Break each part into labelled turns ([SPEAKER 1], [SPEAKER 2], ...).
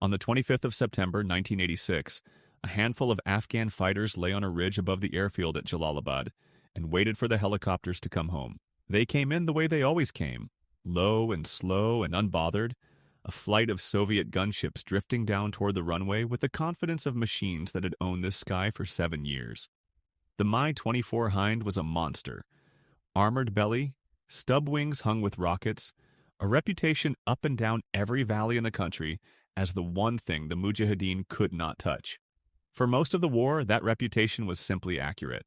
[SPEAKER 1] On the 25th of September 1986, a handful of Afghan fighters lay on a ridge above the airfield at Jalalabad and waited for the helicopters to come home. They came in the way they always came, low and slow and unbothered, a flight of Soviet gunships drifting down toward the runway with the confidence of machines that had owned this sky for 7 years. The Mi-24 Hind was a monster. Armored belly, stub wings hung with rockets, a reputation up and down every valley in the country as the one thing the mujahideen could not touch. For most of the war, that reputation was simply accurate.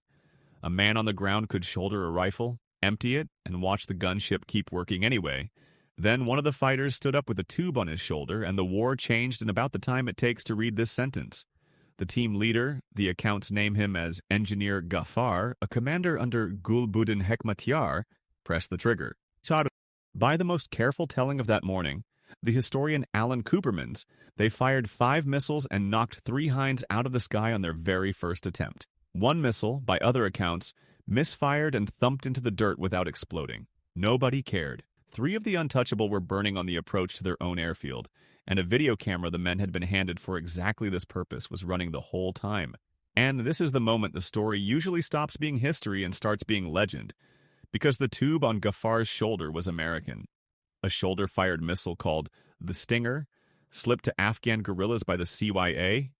[SPEAKER 1] A man on the ground could shoulder a rifle, empty it, and watch the gunship keep working anyway. Then one of the fighters stood up with a tube on his shoulder, and the war changed in about the time it takes to read this sentence. The team leader, the accounts name him as Engineer Ghaffar, a commander under Gulbuddin Hekmatyar, pressed the trigger. By the most careful telling of that morning, the historian Alan Coopermans, they fired 5 missiles and knocked 3 Hinds out of the sky on their very first attempt. One missile, by other accounts, misfired and thumped into the dirt without exploding. Nobody cared. 3 of the Untouchable were burning on the approach to their own airfield, and a video camera the men had been handed for exactly this purpose was running the whole time. And this is the moment the story usually stops being history and starts being legend, because the tube on Ghaffar's shoulder was American. A shoulder-fired missile called the Stinger slipped to Afghan guerrillas by the CYA,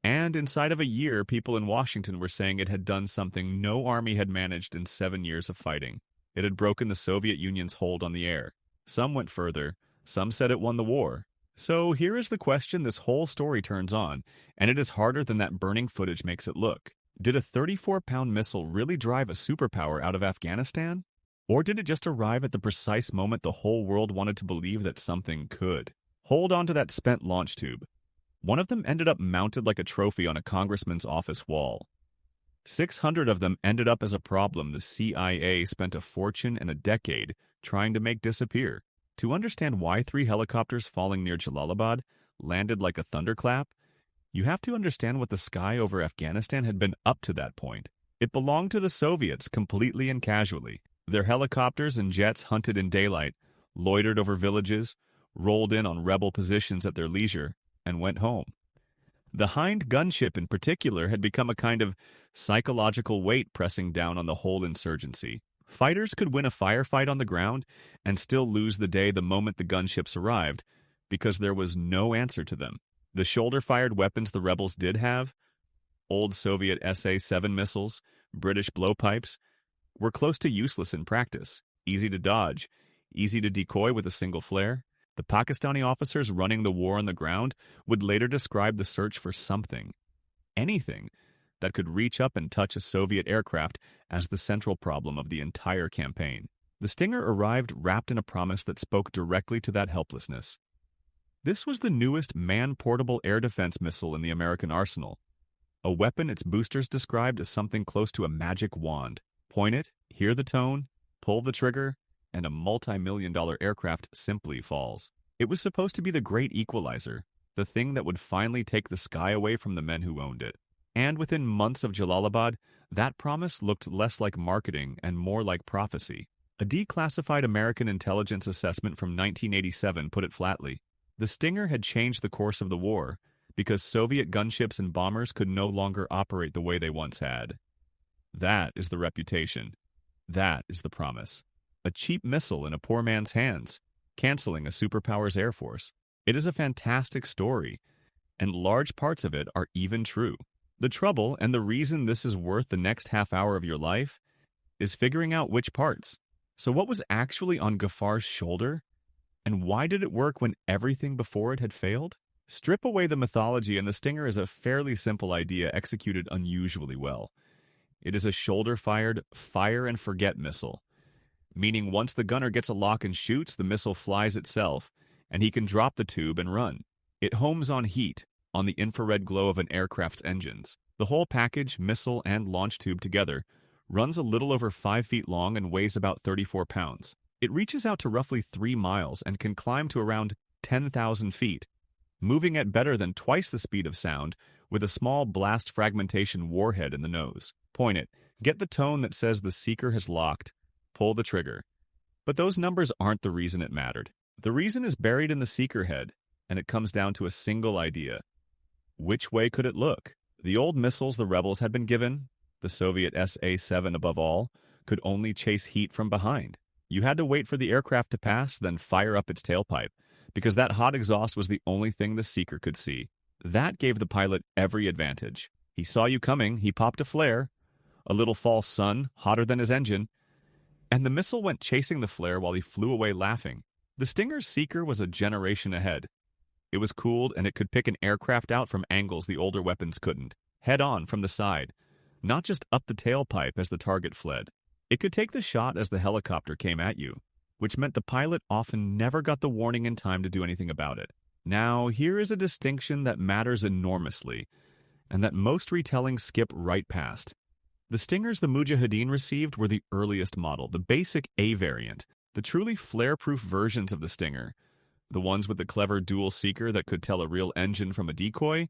[SPEAKER 1] and inside of a year, people in Washington were saying it had done something no army had managed in 7 years of fighting. It had broken the Soviet Union's hold on the air. Some went further. Some said it won the war. So here is the question this whole story turns on, and it is harder than that burning footage makes it look. Did a 34-pound missile really drive a superpower out of Afghanistan? Or did it just arrive at the precise moment the whole world wanted to believe that something could? Hold on to that spent launch tube. One of them ended up mounted like a trophy on a congressman's office wall. 600 of them ended up as a problem the CIA spent a fortune and a decade trying to make disappear. To understand why 3 helicopters falling near Jalalabad landed like a thunderclap, you have to understand what the sky over Afghanistan had been up to that point. It belonged to the Soviets completely and casually. Their helicopters and jets hunted in daylight, loitered over villages, rolled in on rebel positions at their leisure, and went home. The Hind gunship in particular had become a kind of psychological weight pressing down on the whole insurgency. Fighters could win a firefight on the ground and still lose the day the moment the gunships arrived because there was no answer to them. The shoulder-fired weapons the rebels did have, old Soviet SA-7 missiles, British blowpipes, were close to useless in practice, easy to dodge, easy to decoy with a single flare. The Pakistani officers running the war on the ground would later describe the search for something, anything, that could reach up and touch a Soviet aircraft as the central problem of the entire campaign. The Stinger arrived wrapped in a promise that spoke directly to that helplessness. This was the newest man-portable air defense missile in the American arsenal, a weapon its boosters described as something close to a magic wand. Point it, hear the tone, pull the trigger, and a multi-million-dollar aircraft simply falls. It was supposed to be the great equalizer, the thing that would finally take the sky away from the men who owned it. And within months of Jalalabad, that promise looked less like marketing and more like prophecy. A declassified American intelligence assessment from 1987 put it flatly. The Stinger had changed the course of the war because Soviet gunships and bombers could no longer operate the way they once had. That is the reputation. That is the promise. A cheap missile in a poor man's hands, canceling a superpower's air force. It is a fantastic story, and large parts of it are even true. The trouble, and the reason this is worth the next half hour of your life, is figuring out which parts. So what was actually on Ghaffar's shoulder? And why did it work when everything before it had failed? Strip away the mythology and the Stinger is a fairly simple idea executed unusually well. It is a shoulder-fired, fire-and-forget missile, meaning once the gunner gets a lock and shoots, the missile flies itself, and he can drop the tube and run. It homes on heat, on the infrared glow of an aircraft's engines. The whole package, missile and launch tube together, runs a little over 5 feet long and weighs about 34 pounds. It reaches out to roughly 3 miles and can climb to around 10,000 feet, moving at better than twice the speed of sound with a small blast fragmentation warhead in the nose. Point it, get the tone that says the seeker has locked, pull the trigger. But those numbers aren't the reason it mattered. The reason is buried in the seeker head, and it comes down to a single idea. Which way could it look? The old missiles the rebels had been given, the Soviet SA-7 above all, could only chase heat from behind. You had to wait for the aircraft to pass, then fire up its tailpipe, because that hot exhaust was the only thing the seeker could see. That gave the pilot every advantage. He saw you coming, he popped a flare, a little false sun, hotter than his engine, and the missile went chasing the flare while he flew away laughing. The Stinger's seeker was a generation ahead. It was cooled, and it could pick an aircraft out from angles the older weapons couldn't, head-on from the side, not just up the tailpipe as the target fled. It could take the shot as the helicopter came at you, which meant the pilot often never got the warning in time to do anything about it. Now, here is a distinction that matters enormously, and that most retellings skip right past. The Stingers the mujahideen received were the earliest model, the basic A variant, the truly flare-proof versions of the Stinger. The ones with the clever dual seeker that could tell a real engine from a decoy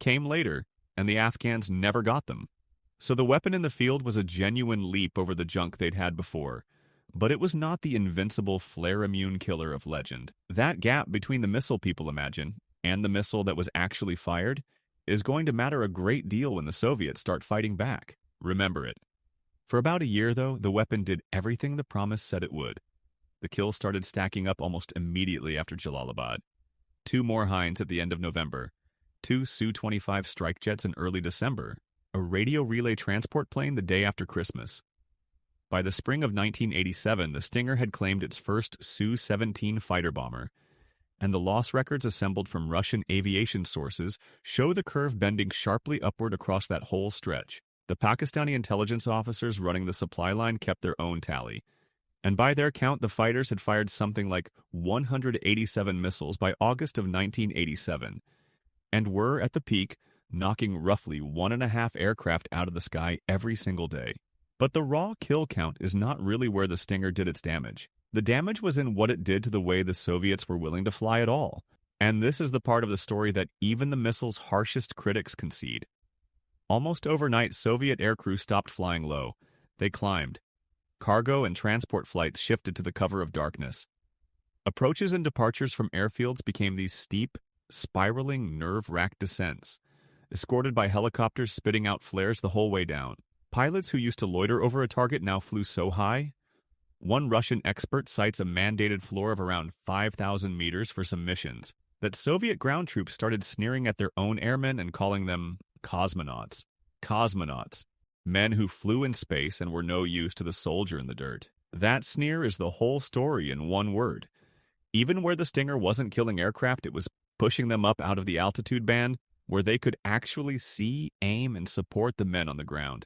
[SPEAKER 1] came later, and the Afghans never got them. So the weapon in the field was a genuine leap over the junk they'd had before. But it was not the invincible flare-immune killer of legend. That gap between the missile people imagine and the missile that was actually fired is going to matter a great deal when the Soviets start fighting back. Remember it. For about a year, though, the weapon did everything the promise said it would. The kills started stacking up almost immediately after Jalalabad. 2 more Hinds at the end of November, 2 Su-25 strike jets in early December, a radio relay transport plane the day after Christmas. By the spring of 1987, the Stinger had claimed its first Su-17 fighter bomber, and the loss records assembled from Russian aviation sources show the curve bending sharply upward across that whole stretch. The Pakistani intelligence officers running the supply line kept their own tally, and by their count, the fighters had fired something like 187 missiles by August of 1987, and were, at the peak, knocking roughly 1.5 aircraft out of the sky every single day. But the raw kill count is not really where the Stinger did its damage. The damage was in what it did to the way the Soviets were willing to fly at all. And this is the part of the story that even the missile's harshest critics concede. Almost overnight, Soviet aircrew stopped flying low. They climbed. Cargo and transport flights shifted to the cover of darkness. Approaches and departures from airfields became these steep, spiraling, nerve-wracked descents, escorted by helicopters spitting out flares the whole way down. Pilots who used to loiter over a target now flew so high. One Russian expert cites a mandated floor of around 5,000 meters for some missions, that Soviet ground troops started sneering at their own airmen and calling them kosmonauts. Kosmonauts. Men who flew in space and were no use to the soldier in the dirt. That sneer is the whole story in one word. Even where the Stinger wasn't killing aircraft, it was pushing them up out of the altitude band where they could actually see, aim, and support the men on the ground.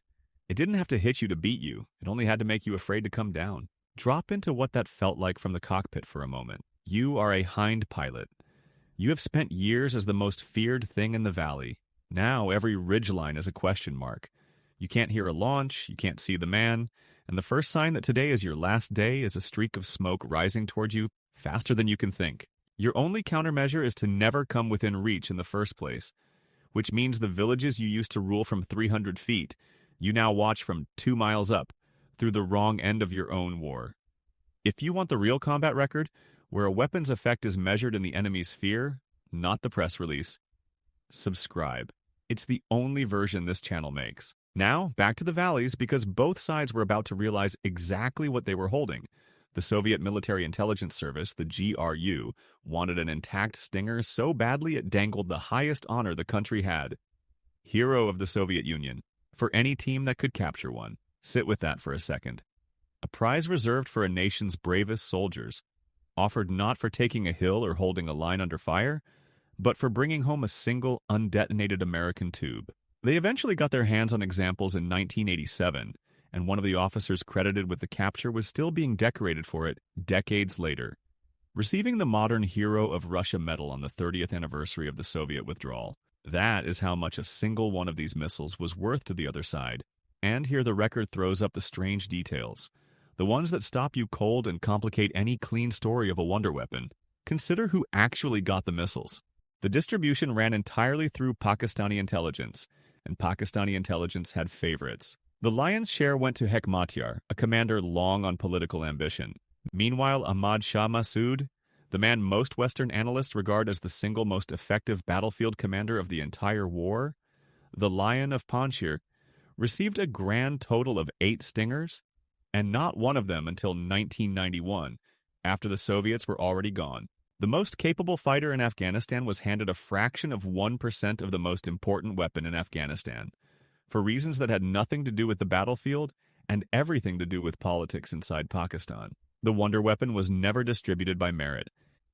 [SPEAKER 1] It didn't have to hit you to beat you. It only had to make you afraid to come down. Drop into what that felt like from the cockpit for a moment. You are a Hind pilot. You have spent years as the most feared thing in the valley. Now every ridgeline is a question mark. You can't hear a launch, you can't see the man, and the first sign that today is your last day is a streak of smoke rising toward you faster than you can think. Your only countermeasure is to never come within reach in the first place, which means the villages you used to rule from 300 feet, you now watch from 2 miles up, through the wrong end of your own war. If you want the real combat record, where a weapon's effect is measured in the enemy's fear, not the press release, subscribe. It's the only version this channel makes. Now, back to the valleys, because both sides were about to realize exactly what they were holding. The Soviet Military Intelligence Service, the GRU, wanted an intact Stinger so badly it dangled the highest honor the country had. Hero of the Soviet Union, for any team that could capture one. Sit with that for a second. A prize reserved for a nation's bravest soldiers, offered not for taking a hill or holding a line under fire, but for bringing home a single undetonated American tube. They eventually got their hands on examples in 1987, and one of the officers credited with the capture was still being decorated for it decades later, receiving the modern Hero of Russia medal on the 30th anniversary of the Soviet withdrawal. That is how much a single one of these missiles was worth to the other side. And here the record throws up the strange details, the ones that stop you cold and complicate any clean story of a wonder weapon. Consider who actually got the missiles. The distribution ran entirely through Pakistani intelligence, and Pakistani intelligence had favorites. The lion's share went to Hekmatyar, a commander long on political ambition. Meanwhile, Ahmad Shah Massoud, the man most Western analysts regard as the single most effective battlefield commander of the entire war, the Lion of Panjshir, received a grand total of 8 Stingers, and not one of them until 1991, after the Soviets were already gone. The most capable fighter in Afghanistan was handed a fraction of 1% of the most important weapon in Afghanistan, for reasons that had nothing to do with the battlefield and everything to do with politics inside Pakistan. The wonder weapon was never distributed by merit.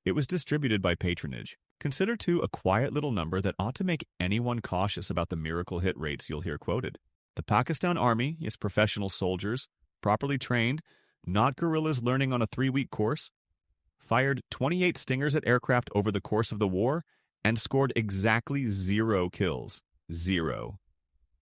[SPEAKER 1] It was distributed by patronage. Consider, too, a quiet little number that ought to make anyone cautious about the miracle hit rates you'll hear quoted. The Pakistan Army is professional soldiers, properly trained, not guerrillas learning on a 3-week course, fired 28 Stingers at aircraft over the course of the war, and scored exactly 0 kills. 0.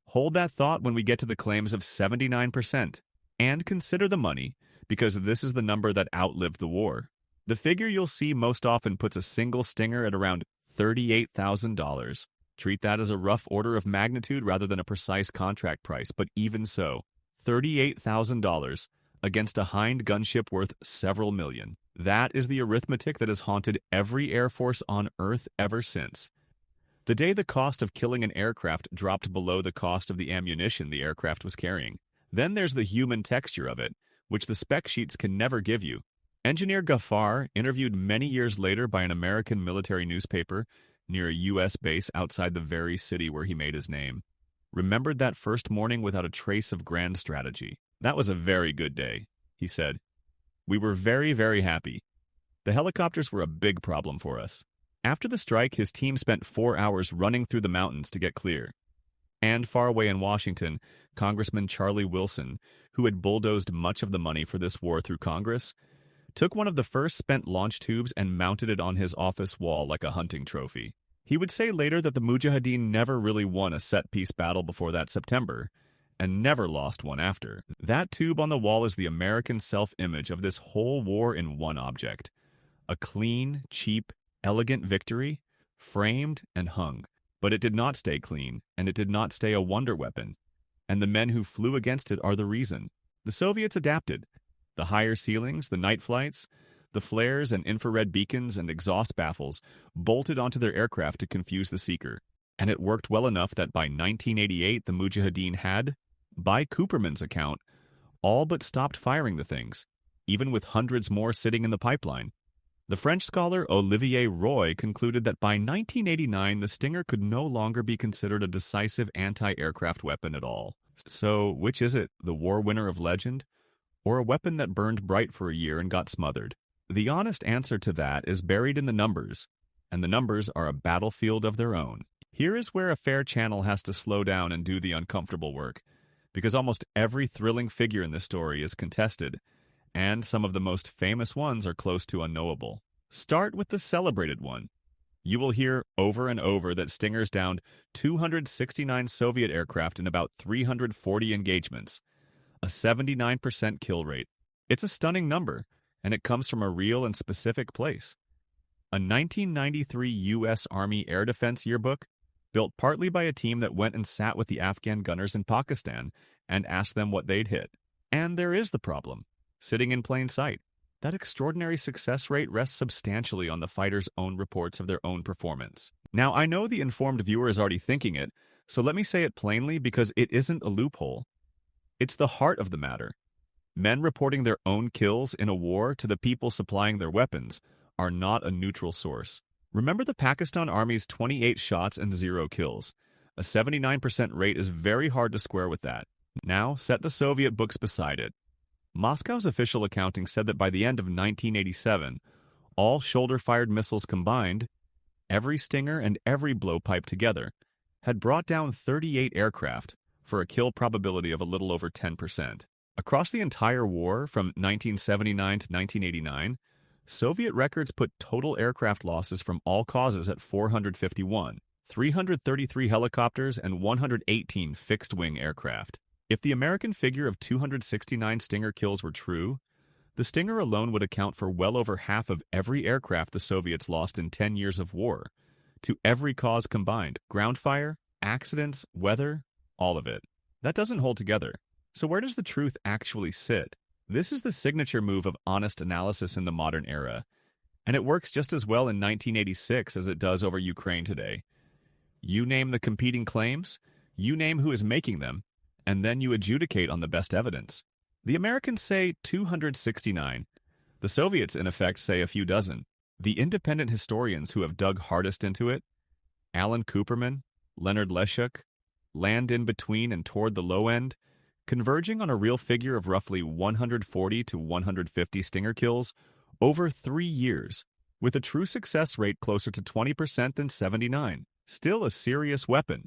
[SPEAKER 1] Hold that thought when we get to the claims of 79%, and consider the money, because this is the number that outlived the war. The figure you'll see most often puts a single Stinger at around $38,000. Treat that as a rough order of magnitude rather than a precise contract price, but even so, $38,000 against a Hind gunship worth several million. That is the arithmetic that has haunted every Air Force on Earth ever since. The day the cost of killing an aircraft dropped below the cost of the ammunition the aircraft was carrying. Then there's the human texture of it, which the spec sheets can never give you. Engineer Ghaffar, interviewed many years later by an American military newspaper near a U.S. base outside the very city where he made his name, remembered that first morning without a trace of grand strategy. "That was a very good day," he said. "We were very, very happy. The helicopters were a big problem for us." After the strike, his team spent 4 hours running through the mountains to get clear. And far away in Washington, Congressman Charlie Wilson, who had bulldozed much of the money for this war through Congress, took one of the first spent launch tubes and mounted it on his office wall like a hunting trophy. He would say later that the mujahideen never really won a set-piece battle before that September, and never lost one after. That tube on the wall is the American self-image of this whole war in one object. A clean, cheap, elegant victory, framed and hung. But it did not stay clean, and it did not stay a wonder weapon. And the men who flew against it are the reason. The Soviets adapted. The higher ceilings, the night flights, the flares and infrared beacons and exhaust baffles bolted onto their aircraft to confuse the seeker. And it worked well enough that by 1988 the mujahideen had, by Cooperman's account, all but stopped firing the things, even with hundreds more sitting in the pipeline. The French scholar Olivier Roy concluded that by 1989 the Stinger could no longer be considered a decisive anti-aircraft weapon at all. So which is it, the war winner of legend, or a weapon that burned bright for a year and got smothered? The honest answer to that is buried in the numbers, and the numbers are a battlefield of their own. Here is where a fair channel has to slow down and do the uncomfortable work, because almost every thrilling figure in this story is contested, and some of the most famous ones are close to unknowable. Start with the celebrated one. You will hear over and over that Stingers downed 269 Soviet aircraft in about 340 engagements, a 79% kill rate. It's a stunning number, and it comes from a real and specific place. A 1993 U.S. Army Air Defense Yearbook, built partly by a team that went and sat with the Afghan gunners in Pakistan and asked them what they'd hit. And there is the problem. Sitting in plain sight. That extraordinary success rate rests substantially on the fighters' own reports of their own performance. Now, I know the informed viewer is already thinking it, so let me say it plainly because it isn't a loophole. It's the heart of the matter. Men reporting their own kills in a war to the people supplying their weapons are not a neutral source. Remember the Pakistan Army's 28 shots and 0 kills. A 79% rate is very hard to square with that. Now, set the Soviet books beside it. Moscow's official accounting said that by the end of 1987, all shoulder-fired missiles combined, every Stinger and every blowpipe together, had brought down 38 aircraft for a kill probability of a little over 10%. Across the entire war, from 1979 to 1989, Soviet records put total aircraft losses from all causes at 451, 333 helicopters and 118 fixed-wing aircraft. If the American figure of 269 Stinger kills were true, the Stinger alone would account for well over half of every aircraft the Soviets lost in 10 years of war, to every cause combined: ground fire, accidents, weather, all of it. That doesn't hold together. So where does the truth actually sit? This is the signature move of honest analysis in the modern era. And it works just as well in 1986 as it does over Ukraine today. You name the competing claims, you name who is making them, and then you adjudicate on the best evidence. The Americans say 269. The Soviets, in effect, say a few dozen. The independent historians who have dug hardest into it, Alan Cooperman, Leonard Leshuk, land in between and toward the low end, converging on a real figure of roughly 140 to 150 Stinger kills over 3 years, with a true success rate closer to 20% than 79. Still a serious weapon.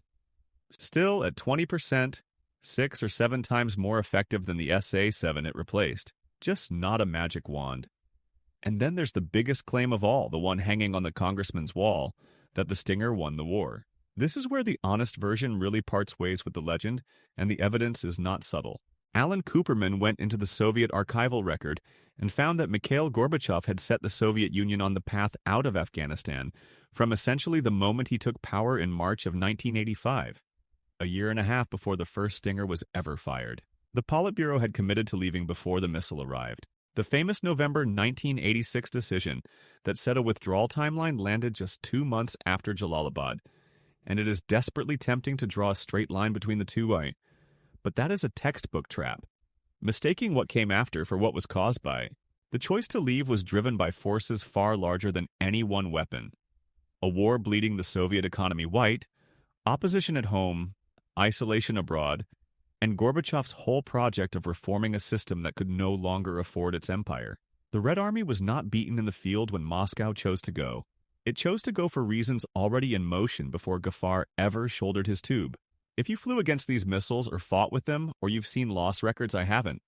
[SPEAKER 1] Still at 20%, 6 or 7 times more effective than the SA-7 it replaced. Just not a magic wand. And then there's the biggest claim of all, the one hanging on the congressman's wall, that the Stinger won the war. This is where the honest version really parts ways with the legend, and the evidence is not subtle. Alan Cooperman went into the Soviet archival record and found that Mikhail Gorbachev had set the Soviet Union on the path out of Afghanistan from essentially the moment he took power in March of 1985, a year and a half before the first Stinger was ever fired. The Politburo had committed to leaving before the missile arrived. The famous November 1986 decision that set a withdrawal timeline landed just 2 months after Jalalabad, and it is desperately tempting to draw a straight line between the two. But that is a textbook trap, mistaking what came after for what was caused by. The choice to leave was driven by forces far larger than any one weapon. A war bleeding the Soviet economy white, opposition at home, isolation abroad, and Gorbachev's whole project of reforming a system that could no longer afford its empire. The Red Army was not beaten in the field when Moscow chose to go. It chose to go for reasons already in motion before Ghaffar ever shouldered his tube. If you flew against these missiles or fought with them, or you've seen loss records I haven't,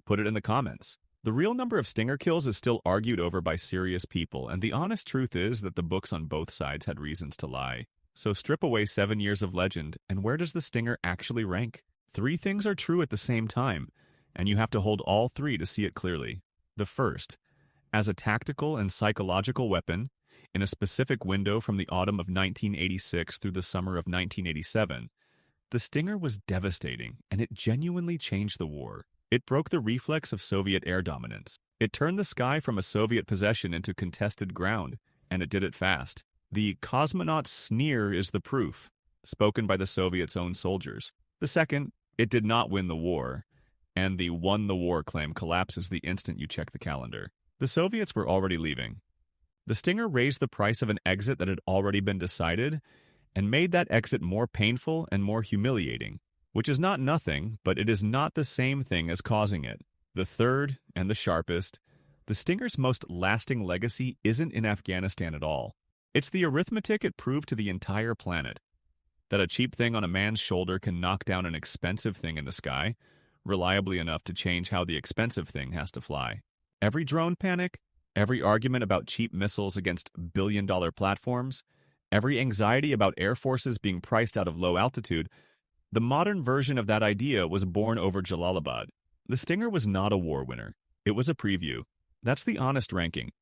[SPEAKER 1] put it in the comments. The real number of Stinger kills is still argued over by serious people, and the honest truth is that the books on both sides had reasons to lie. So strip away 7 years of legend, and where does the Stinger actually rank? 3 things are true at the same time, and you have to hold all 3 to see it clearly. The first, as a tactical and psychological weapon, in a specific window from the autumn of 1986 through the summer of 1987, the Stinger was devastating, and it genuinely changed the war. It broke the reflex of Soviet air dominance. It turned the sky from a Soviet possession into contested ground, and it did it fast. The kosmonauts' sneer is the proof, spoken by the Soviets' own soldiers. The second, it did not win the war, and the won the war claim collapses the instant you check the calendar. The Soviets were already leaving. The Stinger raised the price of an exit that had already been decided, and made that exit more painful and more humiliating, which is not nothing, but it is not the same thing as causing it. The third, and the sharpest, the Stinger's most lasting legacy isn't in Afghanistan at all. It's the arithmetic it proved to the entire planet. That a cheap thing on a man's shoulder can knock down an expensive thing in the sky, reliably enough to change how the expensive thing has to fly. Every drone panic, every argument about cheap missiles against billion-dollar platforms, every anxiety about air forces being priced out of low altitude, the modern version of that idea was born over Jalalabad. The Stinger was not a war winner. It was a preview. That's the honest ranking.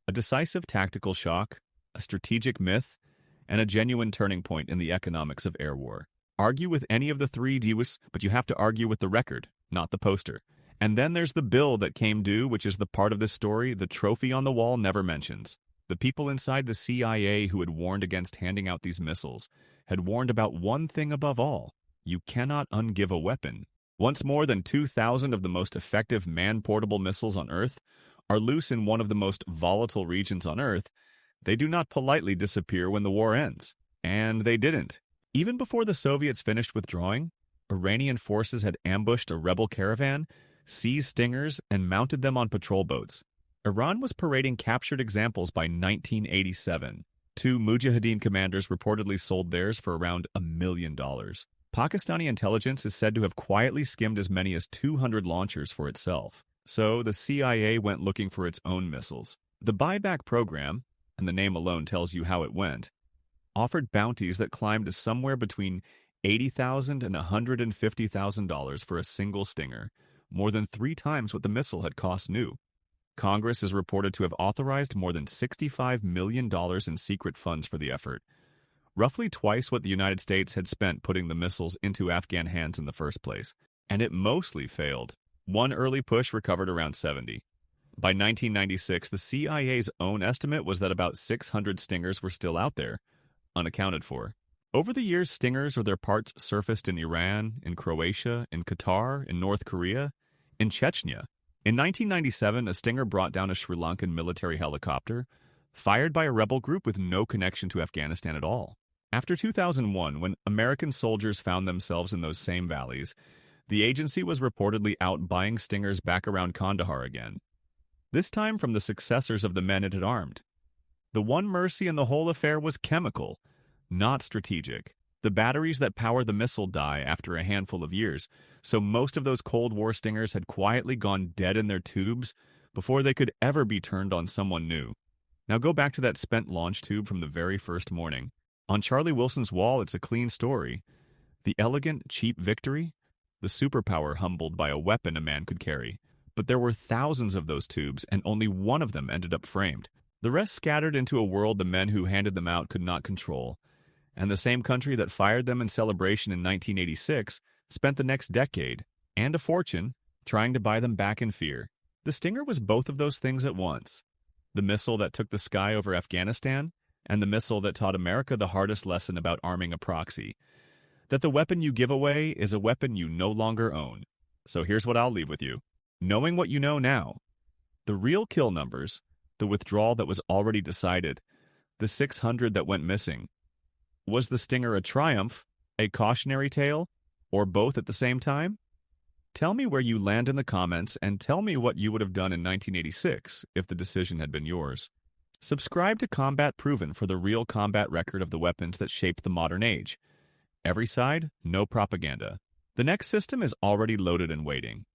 [SPEAKER 1] A decisive tactical shock, a strategic myth, and a genuine turning point in the economics of air war. Argue with any of the 3 but you have to argue with the record, not the poster. And then there's the bill that came due, which is the part of this story the trophy on the wall never mentions. The people inside the CIA who had warned against handing out these missiles had warned about one thing above all: you cannot ungive a weapon. Once more than 2,000 of the most effective man-portable missiles on Earth are loose in one of the most volatile regions on Earth, they do not politely disappear when the war ends. And they didn't. Even before the Soviets finished withdrawing, Iranian forces had ambushed a rebel caravan, seized Stingers, and mounted them on patrol boats. Iran was parading captured examples by 1987. 2 mujahideen commanders reportedly sold theirs for around $1 million. Pakistani intelligence is said to have quietly skimmed as many as 200 launchers for itself. So the CIA went looking for its own missiles. The buyback program, and the name alone tells you how it went, offered bounties that climbed to somewhere between $80,000 and $150,000 for a single Stinger, more than 3 times what the missile had cost new. Congress is reported to have authorized more than $65 million in secret funds for the effort, roughly twice what the United States had spent putting the missiles into Afghan hands in the first place. And it mostly failed. One early push recovered around 70. By 1996, the CIA's own estimate was that about 600 Stingers were still out there, unaccounted for. Over the years, Stingers or their parts surfaced in Iran, in Croatia, in Qatar, in North Korea, in Chechnya. In 1997, a Stinger brought down a Sri Lankan military helicopter, fired by a rebel group with no connection to Afghanistan at all. After 2001, when American soldiers found themselves in those same valleys, the agency was reportedly out buying Stingers back around Kandahar again. This time from the successors of the men it had armed. The one mercy in the whole affair was chemical, not strategic. The batteries that power the missile die after a handful of years, so most of those Cold War Stingers had quietly gone dead in their tubes before they could ever be turned on someone new. Now go back to that spent launch tube from the very first morning. On Charlie Wilson's wall, it's a clean story. The elegant, cheap victory? The superpower humbled by a weapon a man could carry. But there were thousands of those tubes, and only one of them ended up framed. The rest scattered into a world the men who handed them out could not control. And the same country that fired them in celebration in 1986 spent the next decade, and a fortune, trying to buy them back in fear. The Stinger was both of those things at once. The missile that took the sky over Afghanistan, and the missile that taught America the hardest lesson about arming a proxy. That the weapon you give away is a weapon you no longer own. So here's what I'll leave with you. Knowing what you know now, the real kill numbers, the withdrawal that was already decided, the 600 that went missing. Was the Stinger a triumph, a cautionary tale, or both at the same time? Tell me where you land in the comments and tell me what you would have done in 1986 if the decision had been yours. Subscribe to Combat Proven for the real combat record of the weapons that shaped the modern age. Every side, no propaganda. The next system is already loaded and waiting.